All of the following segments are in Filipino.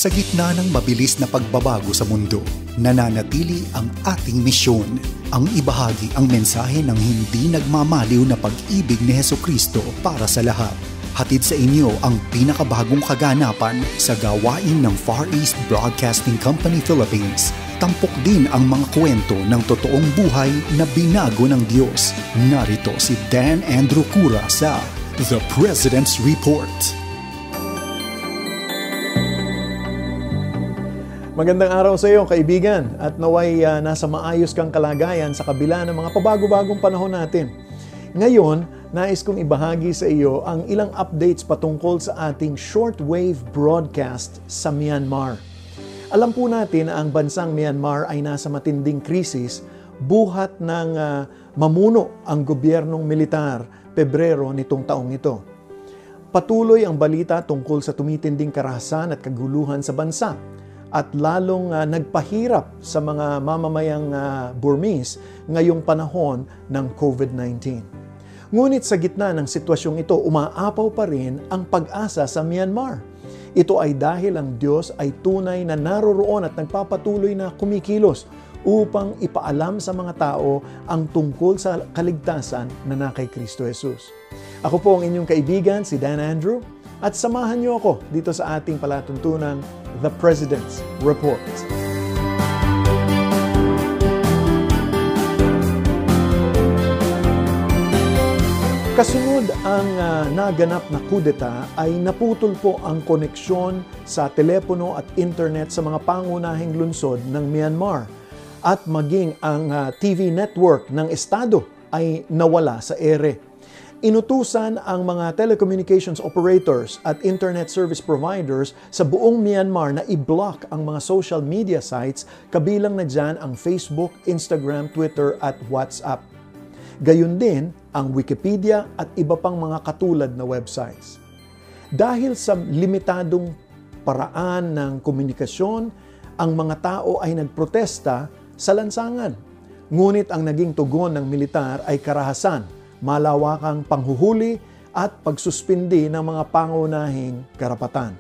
Sa gitna ng mabilis na pagbabago sa mundo, nananatili ang ating misyon, ang ibahagi ang mensahe ng hindi nagmamaliw na pag-ibig ni Hesukristo para sa lahat. Hatid sa inyo ang pinakabagong kaganapan sa gawain ng Far East Broadcasting Company Philippines. Tampok din ang mga kwento ng totoong buhay na binago ng Diyos. Narito si Dan Andrew Cura sa The President's Report. Magandang araw sa iyo, kaibigan, at naway nasa maayos kang kalagayan sa kabila ng mga pabago-bagong panahon natin. Ngayon, nais kong ibahagi sa iyo ang ilang updates patungkol sa ating shortwave broadcast sa Myanmar. Alam po natin na ang bansang Myanmar ay nasa matinding krisis buhat ng mamuno ang gobyernong militar Pebrero nitong taong ito. Patuloy ang balita tungkol sa tumitinding karahasan at kaguluhan sa bansa at lalong nagpahirap sa mga mamamayang Burmese ngayong panahon ng COVID-19. Ngunit sa gitna ng sitwasyong ito, umaapaw pa rin ang pag-asa sa Myanmar. Ito ay dahil ang Diyos ay tunay na naroroon at nagpapatuloy na kumikilos upang ipaalam sa mga tao ang tungkol sa kaligtasan na kay Kristo Jesus. Ako po ang inyong kaibigan, si Dan Andrew, at samahan niyo ako dito sa ating palatuntunang The President's Report. Kasunod ang naganap na kudeta ay naputol po ang koneksyon sa telepono at internet sa mga pangunahing lungsod ng Myanmar at maging ang TV network ng estado ay nawala sa ere. Inutusan ang mga telecommunications operators at internet service providers sa buong Myanmar na i-block ang mga social media sites, kabilang na dyan ang Facebook, Instagram, Twitter at WhatsApp. Gayun din ang Wikipedia at iba pang mga katulad na websites. Dahil sa limitadong paraan ng komunikasyon, ang mga tao ay nagprotesta sa lansangan. Ngunit ang naging tugon ng militar ay karahasan, malawakang panghuhuli at pagsuspindi ng mga pangunahing karapatan.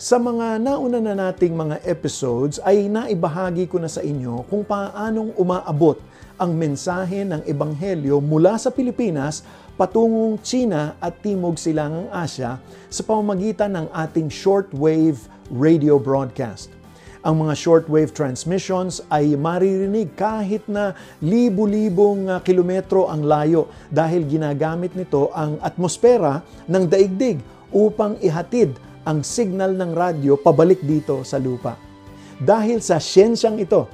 Sa mga nauna na nating mga episodes ay naibahagi ko na sa inyo kung paanong umaabot ang mensahe ng Ebanghelyo mula sa Pilipinas patungong China at Timog Silangang Asya sa pamamagitan ng ating shortwave radio broadcast. Ang mga shortwave transmissions ay maririnig kahit na libu-libong kilometro ang layo dahil ginagamit nito ang atmosfera ng daigdig upang ihatid ang signal ng radyo pabalik dito sa lupa. Dahil sa siyensyang ito,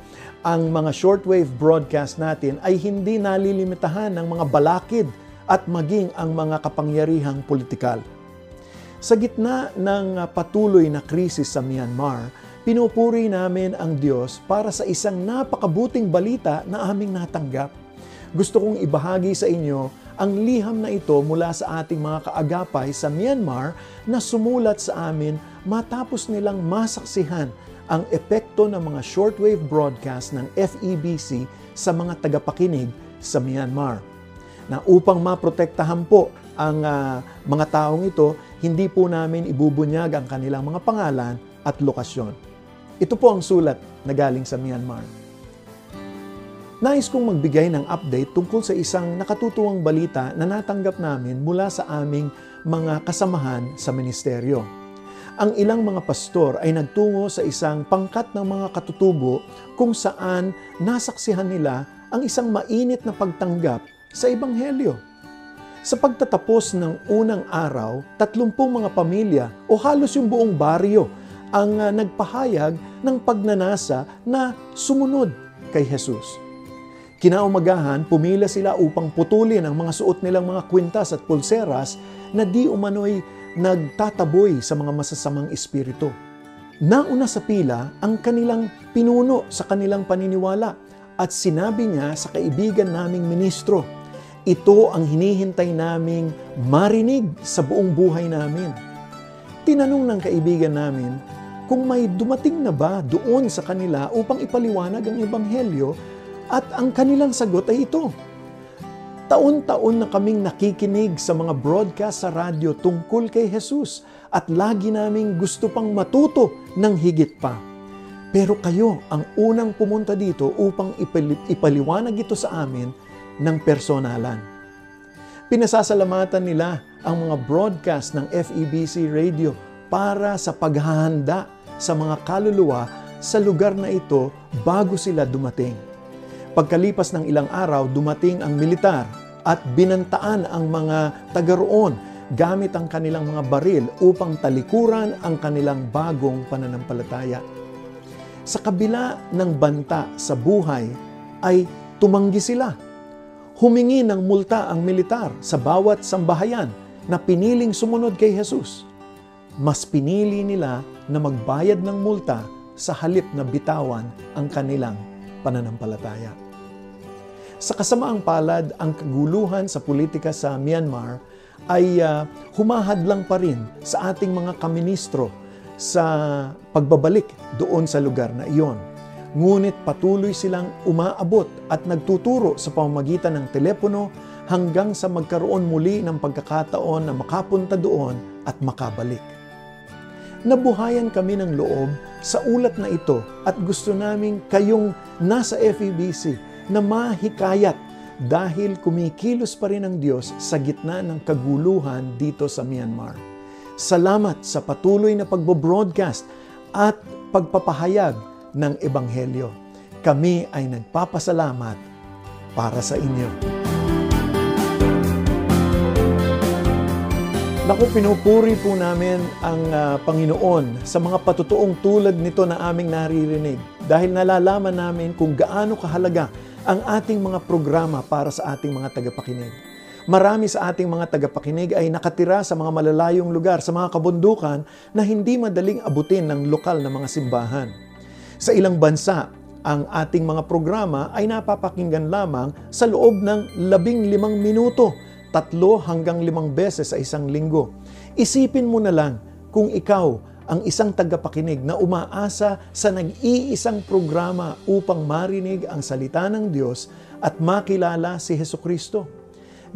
ang mga shortwave broadcast natin ay hindi nalilimitahan ng mga balakid at maging ang mga kapangyarihang politikal. Sa gitna ng patuloy na krisis sa Myanmar, pinupuri namin ang Diyos para sa isang napakabuting balita na aming natanggap. Gusto kong ibahagi sa inyo ang liham na ito mula sa ating mga kaagapay sa Myanmar na sumulat sa amin matapos nilang masaksihan ang epekto ng mga shortwave broadcast ng FEBC sa mga tagapakinig sa Myanmar. Na upang maprotektahan po ang mga taong ito, hindi po namin ibubunyag ang kanilang mga pangalan at lokasyon. Ito po ang sulat na galing sa Myanmar. Nais kong magbigay ng update tungkol sa isang nakatutuwang balita na natanggap namin mula sa aming mga kasamahan sa ministeryo. Ang ilang mga pastor ay nagtungo sa isang pangkat ng mga katutubo kung saan nasaksihan nila ang isang mainit na pagtanggap sa Ebanghelyo. Sa pagtatapos ng unang araw, 30 mga pamilya o halos yung buong baryo ang nagpahayag ng pagnanasa na sumunod kay Jesus. Kinaumagahan, pumila sila upang putulin ang mga suot nilang mga kwintas at pulseras na di umano'y nagtataboy sa mga masasamang espiritu. Nauna sa pila ang kanilang pinuno sa kanilang paniniwala at sinabi niya sa kaibigan naming ministro, ito ang hinihintay naming marinig sa buong buhay namin. Tinanong ng kaibigan namin kung may dumating na ba doon sa kanila upang ipaliwanag ang Ebanghelyo at ang kanilang sagot ay ito. Taon-taon na kaming nakikinig sa mga broadcast sa radyo tungkol kay Jesus at lagi naming gusto pang matuto ng higit pa. Pero kayo ang unang pumunta dito upang ipaliwanag ito sa amin ng personalan. Pinasasalamatan nila ang mga broadcast ng FEBC Radio para sa paghahanda sa mga kaluluwa sa lugar na ito bago sila dumating. Pagkalipas ng ilang araw, dumating ang militar at binantaan ang mga taga roon gamit ang kanilang mga baril upang talikuran ang kanilang bagong pananampalataya. Sa kabila ng banta sa buhay ay tumanggi sila. Humingi ng multa ang militar sa bawat sambahayan na piniling sumunod kay Jesus. Mas pinili nila na magbayad ng multa sa halip na bitawan ang kanilang pananampalataya. Sa kasamaang palad, ang kaguluhan sa politika sa Myanmar ay humahadlang pa rin sa ating mga kaministro sa pagbabalik doon sa lugar na iyon. Ngunit patuloy silang umaabot at nagtuturo sa pamamagitan ng telepono hanggang sa magkaroon muli ng pagkakataon na makapunta doon at makabalik. Nabuhayan kami ng loob sa ulat na ito at gusto naming kayong nasa FEBC na mahikayat dahil kumikilos pa rin ang Diyos sa gitna ng kaguluhan dito sa Myanmar. Salamat sa patuloy na pagbo-broadcast at pagpapahayag ng Ebanghelyo. Kami ay nagpapasalamat para sa inyo. Naku, pinupuri po namin ang Panginoon sa mga patutuong tulad nito na aming naririnig dahil nalalaman namin kung gaano kahalaga ang ating mga programa para sa ating mga tagapakinig. Marami sa ating mga tagapakinig ay nakatira sa mga malalayong lugar, sa mga kabundukan na hindi madaling abutin ng lokal na mga simbahan. Sa ilang bansa, ang ating mga programa ay napapakinggan lamang sa loob ng 15 minuto, 3 hanggang 5 beses sa isang linggo. Isipin mo na lang kung ikaw ang isang tagapakinig na umaasa sa nag-iisang programa upang marinig ang salita ng Diyos at makilala si Hesukristo.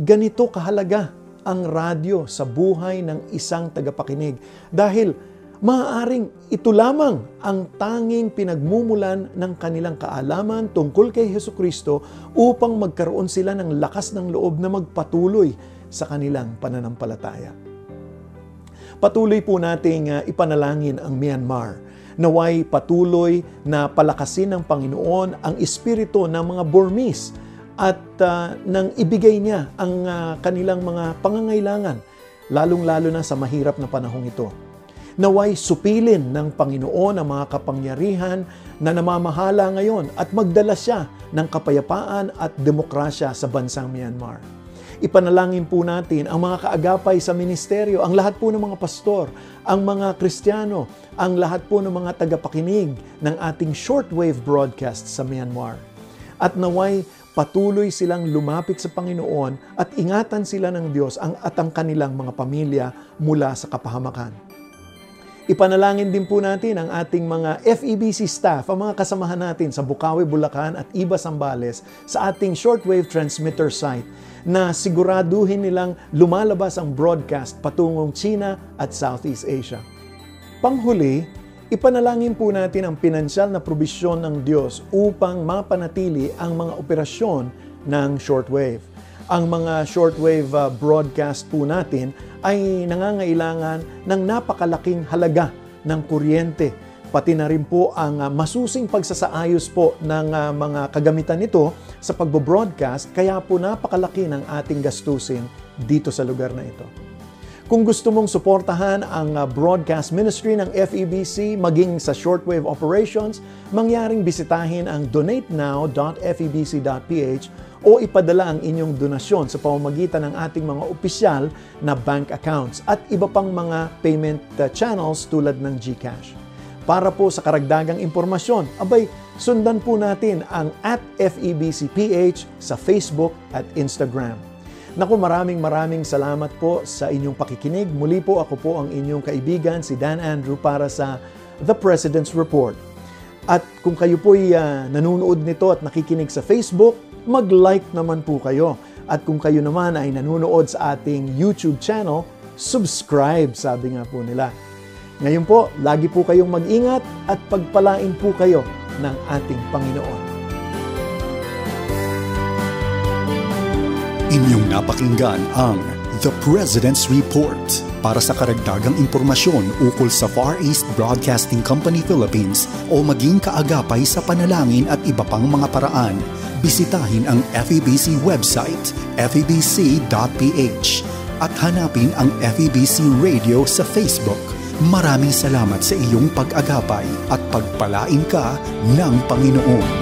Ganito kahalaga ang radyo sa buhay ng isang tagapakinig dahil maaaring ito lamang ang tanging pinagmumulan ng kanilang kaalaman tungkol kay Hesukristo upang magkaroon sila ng lakas ng loob na magpatuloy sa kanilang pananampalataya. Patuloy po nating ipanalangin ang Myanmar. Naway patuloy na palakasin ng Panginoon ang espiritu ng mga Burmese at nang ibigay niya ang kanilang mga pangangailangan, lalong-lalo na sa mahirap na panahong ito. Naway supilin ng Panginoon ang mga kapangyarihan na namamahala ngayon at magdala siya ng kapayapaan at demokrasya sa bansang Myanmar. Ipanalangin po natin ang mga kaagapay sa ministeryo, ang lahat po ng mga pastor, ang mga Kristiyano, ang lahat po ng mga tagapakinig ng ating shortwave broadcast sa Myanmar. At naway patuloy silang lumapit sa Panginoon at ingatan sila ng Diyos at ang kanilang mga pamilya mula sa kapahamakan. Ipanalangin din po natin ang ating mga FEBC staff, ang mga kasamahan natin sa Bukawi, Bulacan at Iba, Zambales sa ating shortwave transmitter site na siguraduhin nilang lumalabas ang broadcast patungong China at Southeast Asia. Panghuli, ipanalangin po natin ang pinansyal na probisyon ng Diyos upang mapanatili ang mga operasyon ng shortwave. Ang mga shortwave broadcast po natin ay nangangailangan ng napakalaking halaga ng kuryente. Pati na rin po ang masusing pagsasaayos po ng mga kagamitan nito sa pagbo-broadcast, kaya po napakalaki ng ating gastusin dito sa lugar na ito. Kung gusto mong suportahan ang broadcast ministry ng FEBC maging sa shortwave operations, mangyaring bisitahin ang donatenow.febc.ph o ipadala ang inyong donasyon sa pamamagitan ng ating mga opisyal na bank accounts at iba pang mga payment channels tulad ng GCash. Para po sa karagdagang impormasyon, sundan po natin ang @FEBCPH sa Facebook at Instagram. Naku, maraming salamat po sa inyong pakikinig. Muli po ako po ang inyong kaibigan, si Dan Andrew, para sa The President's Report. At kung kayo po'y nanonood nito at nakikinig sa Facebook, mag-like naman po kayo. At kung kayo naman ay nanonood sa ating YouTube channel, subscribe, sabi nga po nila. Ngayon po, lagi po kayong mag-ingat at pagpalain po kayo ng ating Panginoon. Inyong napakinggan ang The President's Report. Para sa karagdagang impormasyon ukol sa Far East Broadcasting Company Philippines o maging kaagapay sa panalangin at iba pang mga paraan, bisitahin ang FEBC website, febc.ph, at hanapin ang FEBC Radio sa Facebook. Maraming salamat sa iyong pag-agapay at pagpalain ka ng Panginoon.